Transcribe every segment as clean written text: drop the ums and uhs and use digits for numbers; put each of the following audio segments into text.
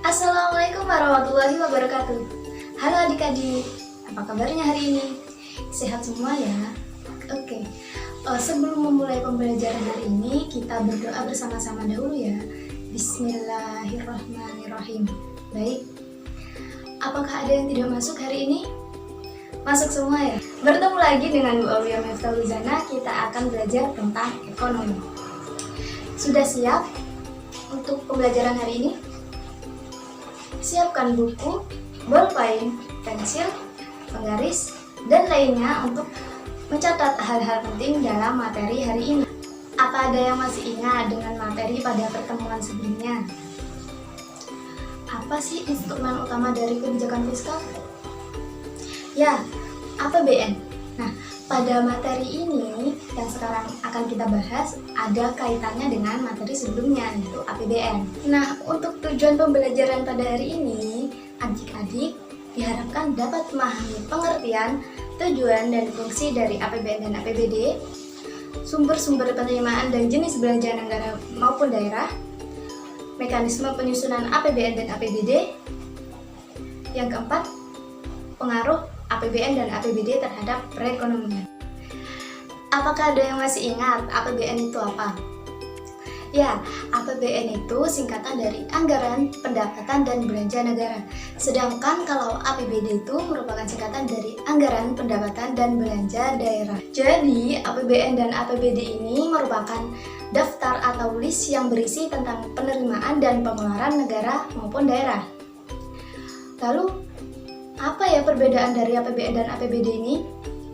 Assalamualaikum warahmatullahi wabarakatuh. Halo adik-adik, apa kabarnya hari ini? Sehat semua ya? Oke, sebelum memulai pembelajaran hari ini, kita berdoa bersama-sama dahulu ya. Bismillahirrahmanirrahim. Baik, apakah ada yang tidak masuk hari ini? Masuk semua ya? Bertemu lagi dengan Bu Aulia Miftahuzana, kita akan belajar tentang ekonomi. Sudah siap untuk pembelajaran hari ini? Siapkan buku, bolpen, pensil, penggaris, dan lainnya untuk mencatat hal-hal penting dalam materi hari ini. Apa ada yang masih ingat dengan materi pada pertemuan sebelumnya? Apa sih instrumen utama dari kebijakan fiskal? Ya, APBN. Nah, pada materi ini yang sekarang akan kita bahas ada kaitannya dengan materi sebelumnya, yaitu APBN. Nah, untuk tujuan pembelajaran pada hari ini, adik-adik diharapkan dapat memahami pengertian, tujuan, dan fungsi dari APBN dan APBD, sumber-sumber penerimaan dan jenis belanja negara maupun daerah, mekanisme penyusunan APBN dan APBD. Yang keempat, pengaruh APBN dan APBD terhadap perekonomian. Apakah ada yang masih ingat APBN itu apa? Ya, APBN itu singkatan dari Anggaran, Pendapatan, dan Belanja Negara. Sedangkan kalau APBD itu merupakan singkatan dari Anggaran, Pendapatan, dan Belanja Daerah. Jadi, APBN dan APBD ini merupakan daftar atau list yang berisi tentang penerimaan dan pengeluaran negara maupun daerah. Lalu, apa ya perbedaan dari APBN dan APBD ini?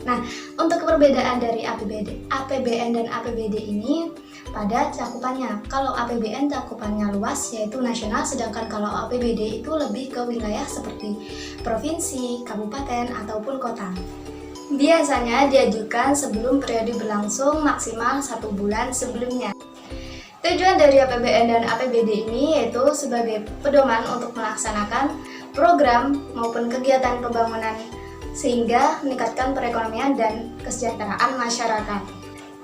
Nah, untuk perbedaan dari APBN dan APBD ini pada cakupannya. Kalau APBN cakupannya luas, yaitu nasional, sedangkan kalau APBD itu lebih ke wilayah seperti provinsi, kabupaten, ataupun kota. Biasanya diajukan sebelum periode berlangsung maksimal 1 bulan sebelumnya. Tujuan dari APBN dan APBD ini yaitu sebagai pedoman untuk melaksanakan program maupun kegiatan pembangunan sehingga meningkatkan perekonomian dan kesejahteraan masyarakat.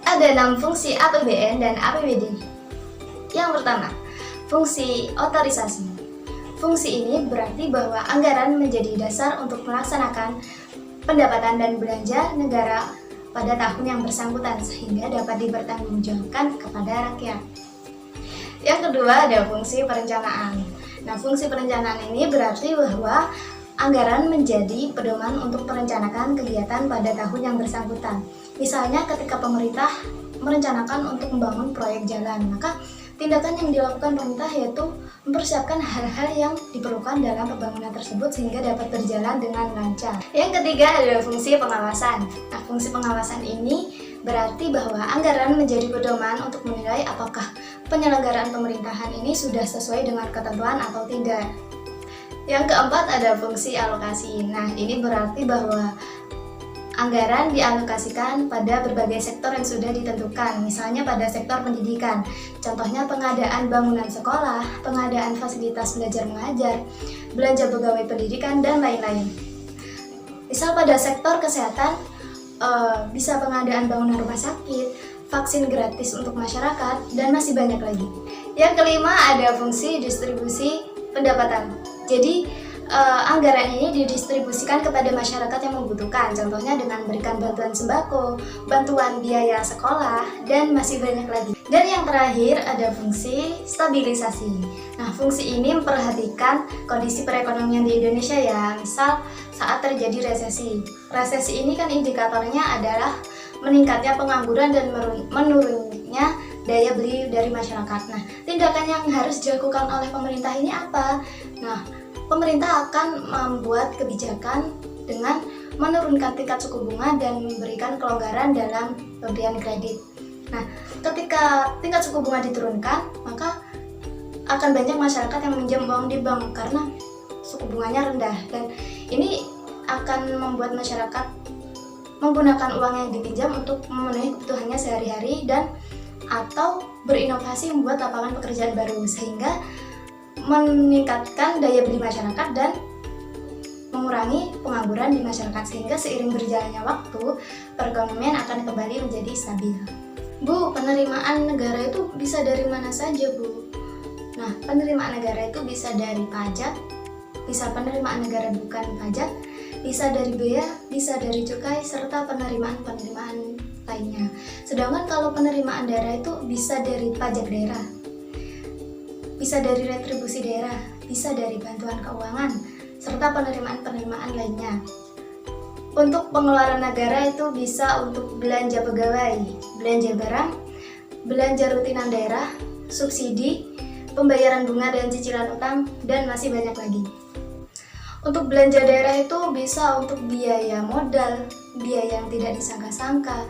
Ada 6 fungsi APBN dan APBD. Yang pertama, fungsi otorisasi. Fungsi ini berarti bahwa anggaran menjadi dasar untuk melaksanakan pendapatan dan belanja negara pada tahun yang bersangkutan sehingga dapat dipertanggungjawabkan kepada rakyat. Yang kedua, ada fungsi perencanaan. Nah, fungsi perencanaan ini berarti bahwa anggaran menjadi pedoman untuk merencanakan kegiatan pada tahun yang bersangkutan. Misalnya ketika pemerintah merencanakan untuk membangun proyek jalan, maka tindakan yang dilakukan pemerintah yaitu mempersiapkan hal-hal yang diperlukan dalam pembangunan tersebut sehingga dapat berjalan dengan lancar. Yang ketiga adalah fungsi pengawasan. Nah, fungsi pengawasan ini berarti bahwa anggaran menjadi pedoman untuk menilai apakah penyelenggaraan pemerintahan ini sudah sesuai dengan ketentuan atau tidak. Yang keempat ada fungsi alokasi. Nah, ini berarti bahwa anggaran dialokasikan pada berbagai sektor yang sudah ditentukan, misalnya pada sektor pendidikan. Contohnya pengadaan bangunan sekolah, pengadaan fasilitas belajar mengajar, belanja pegawai pendidikan, dan lain-lain. Misal pada sektor kesehatan, bisa pengadaan bangunan rumah sakit, vaksin gratis untuk masyarakat, dan masih banyak lagi. Yang kelima ada fungsi distribusi pendapatan. Jadi anggaran ini didistribusikan kepada masyarakat yang membutuhkan, contohnya dengan memberikan bantuan sembako, bantuan biaya sekolah, dan masih banyak lagi. Dan yang terakhir ada fungsi stabilisasi. Nah, fungsi ini memperhatikan kondisi perekonomian di Indonesia ya, misal saat terjadi resesi. Resesi ini kan indikatornya adalah meningkatnya pengangguran dan menurunnya daya beli dari masyarakat. Nah, tindakan yang harus dilakukan oleh pemerintah ini apa? Nah, pemerintah akan membuat kebijakan dengan menurunkan tingkat suku bunga dan memberikan kelonggaran dalam pemberian kredit. Nah, ketika tingkat suku bunga diturunkan, maka akan banyak masyarakat yang meminjam uang di bank karena suku bunganya rendah, dan ini akan membuat masyarakat menggunakan uang yang dipinjam untuk memenuhi kebutuhannya sehari-hari dan atau berinovasi membuat lapangan pekerjaan baru sehingga meningkatkan daya beli masyarakat dan mengurangi pengangguran di masyarakat, sehingga seiring berjalannya waktu perekonomian akan kembali menjadi stabil. Bu, penerimaan negara itu bisa dari mana saja, Bu? Nah, penerimaan negara itu bisa dari pajak, bisa penerimaan negara bukan pajak, bisa dari bea, bisa dari cukai, serta penerimaan-penerimaan lainnya. Sedangkan kalau penerimaan daerah itu bisa dari pajak daerah, bisa dari retribusi daerah, bisa dari bantuan keuangan, serta penerimaan-penerimaan lainnya. Untuk pengeluaran negara itu bisa untuk belanja pegawai, belanja barang, belanja rutinan daerah, subsidi, pembayaran bunga dan cicilan utang, dan masih banyak lagi. Untuk belanja daerah itu bisa untuk biaya modal, biaya yang tidak disangka-sangka,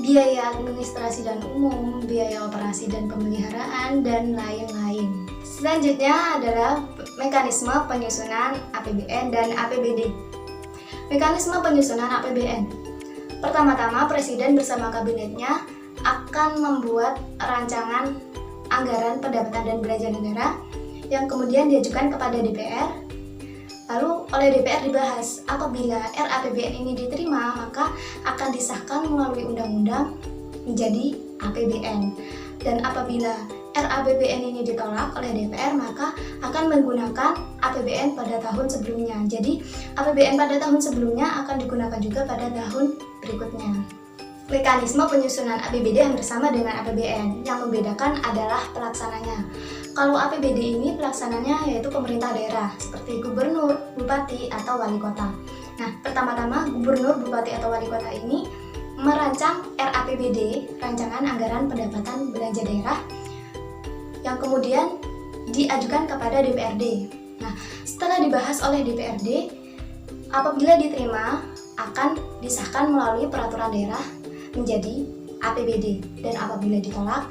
biaya administrasi dan umum, biaya operasi dan pemeliharaan, dan lain-lain. Selanjutnya adalah mekanisme penyusunan APBN dan APBD. Mekanisme penyusunan APBN. Pertama-tama, Presiden bersama kabinetnya akan membuat rancangan anggaran pendapatan dan belanja negara yang kemudian diajukan kepada DPR. Lalu oleh DPR dibahas. Apabila RAPBN ini diterima, maka akan disahkan melalui undang-undang menjadi APBN. Dan apabila RAPBN ini ditolak oleh DPR, maka akan menggunakan APBN pada tahun sebelumnya. Jadi APBN pada tahun sebelumnya akan digunakan juga pada tahun berikutnya. Mekanisme penyusunan APBD hampir sama dengan APBN, yang membedakan adalah pelaksananya. Kalau APBD ini pelaksananya yaitu pemerintah daerah, seperti gubernur, bupati, atau wali kota. Nah, pertama-tama gubernur, bupati, atau wali kota ini merancang RAPBD, Rancangan Anggaran Pendapatan Belanja Daerah, yang kemudian diajukan kepada DPRD. Nah, setelah dibahas oleh DPRD, apabila diterima akan disahkan melalui peraturan daerah menjadi APBD, dan apabila ditolak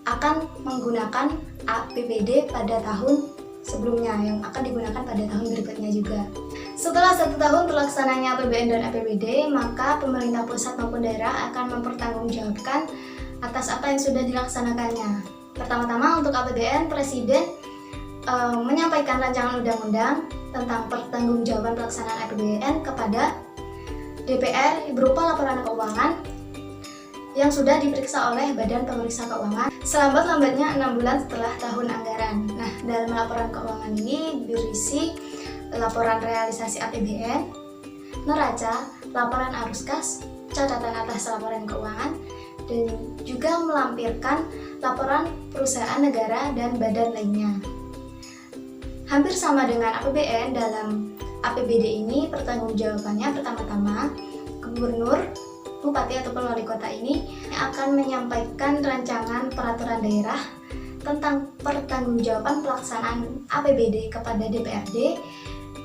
akan menggunakan APBD pada tahun sebelumnya yang akan digunakan pada tahun berikutnya juga. Setelah 1 tahun terlaksananya APBN dan APBD, maka pemerintah pusat maupun daerah akan mempertanggungjawabkan atas apa yang sudah dilaksanakannya. Pertama-tama untuk APBN, Presiden menyampaikan rancangan undang-undang tentang pertanggungjawaban pelaksanaan APBN kepada DPR berupa laporan keuangan yang sudah diperiksa oleh Badan Pemeriksa Keuangan selambat-lambatnya 6 bulan setelah tahun anggaran. Nah, dalam laporan keuangan ini berisi laporan realisasi APBN, neraca, laporan arus kas, catatan atas laporan keuangan, dan juga melampirkan laporan perusahaan negara dan badan lainnya. Hampir sama dengan APBN, dalam APBD ini pertanggungjawabannya pertama-tama gubernur, bupati ataupun wali kota ini akan menyampaikan rancangan peraturan daerah tentang pertanggungjawaban pelaksanaan APBD kepada DPRD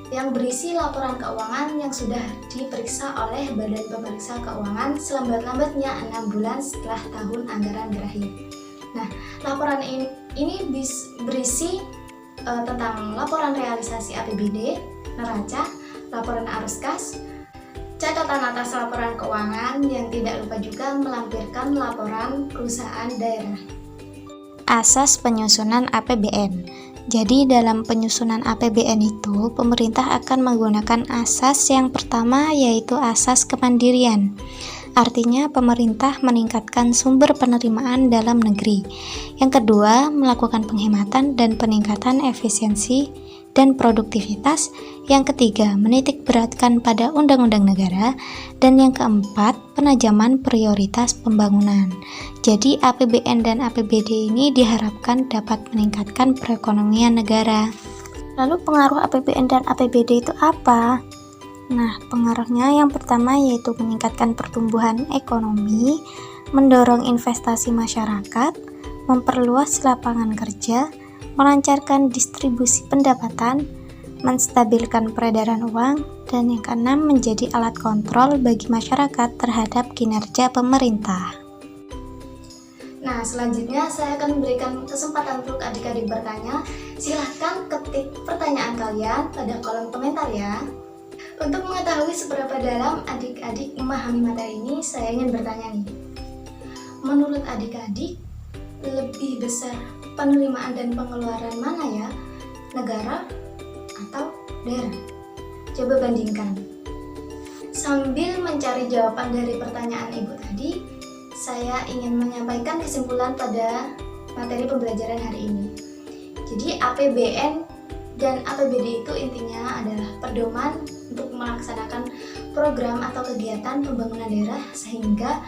yang berisi laporan keuangan yang sudah diperiksa oleh Badan Pemeriksa Keuangan selambat-lambatnya 6 bulan setelah tahun anggaran berakhir. Nah, laporan ini berisi tentang laporan realisasi APBD, neraca, laporan arus kas, catatan atas laporan keuangan, yang tidak lupa juga melampirkan laporan perusahaan daerah. Asas penyusunan APBN. Jadi dalam penyusunan APBN itu, pemerintah akan menggunakan asas yang pertama, yaitu asas kemandirian. Artinya pemerintah meningkatkan sumber penerimaan dalam negeri. Yang kedua, melakukan penghematan dan peningkatan efisiensi dan produktivitas. Yang ketiga, menitik beratkan pada undang-undang negara. Dan yang keempat, penajaman prioritas pembangunan. Jadi APBN dan APBD ini diharapkan dapat meningkatkan perekonomian negara. Lalu pengaruh APBN dan APBD itu apa? Nah, pengaruhnya yang pertama yaitu meningkatkan pertumbuhan ekonomi, mendorong investasi masyarakat, memperluas lapangan kerja, melancarkan distribusi pendapatan, menstabilkan peredaran uang, dan yang keenam menjadi alat kontrol bagi masyarakat terhadap kinerja pemerintah. Nah, selanjutnya saya akan memberikan kesempatan untuk adik-adik bertanya. Silahkan ketik pertanyaan kalian pada kolom komentar ya. Untuk mengetahui seberapa dalam adik-adik memahami materi ini, saya ingin bertanya nih. Menurut adik-adik, lebih besar penerimaan dan pengeluaran mana ya? Negara atau daerah? Coba bandingkan. Sambil mencari jawaban dari pertanyaan Ibu tadi, saya ingin menyampaikan kesimpulan pada materi pembelajaran hari ini. Jadi APBN dan APBD itu intinya adalah pedoman untuk melaksanakan program atau kegiatan pembangunan daerah sehingga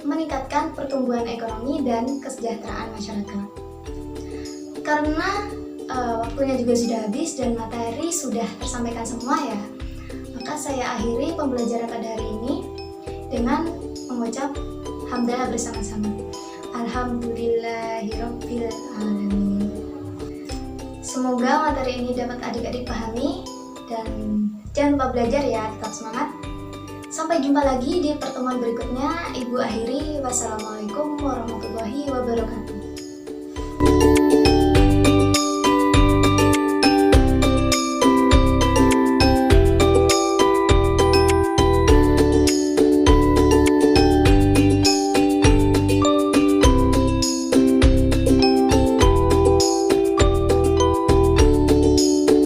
meningkatkan pertumbuhan ekonomi dan kesejahteraan masyarakat. Karena waktunya juga sudah habis dan materi sudah tersampaikan semua ya, maka saya akhiri pembelajaran pada hari ini dengan mengucap hamdalah bersama-sama. Alhamdulillahirabbil alamin. Semoga materi ini dapat adik-adik pahami dan jangan lupa belajar ya, tetap semangat. Sampai jumpa lagi di pertemuan berikutnya. Ibu akhiri, wassalamualaikum warahmatullahi wabarakatuh.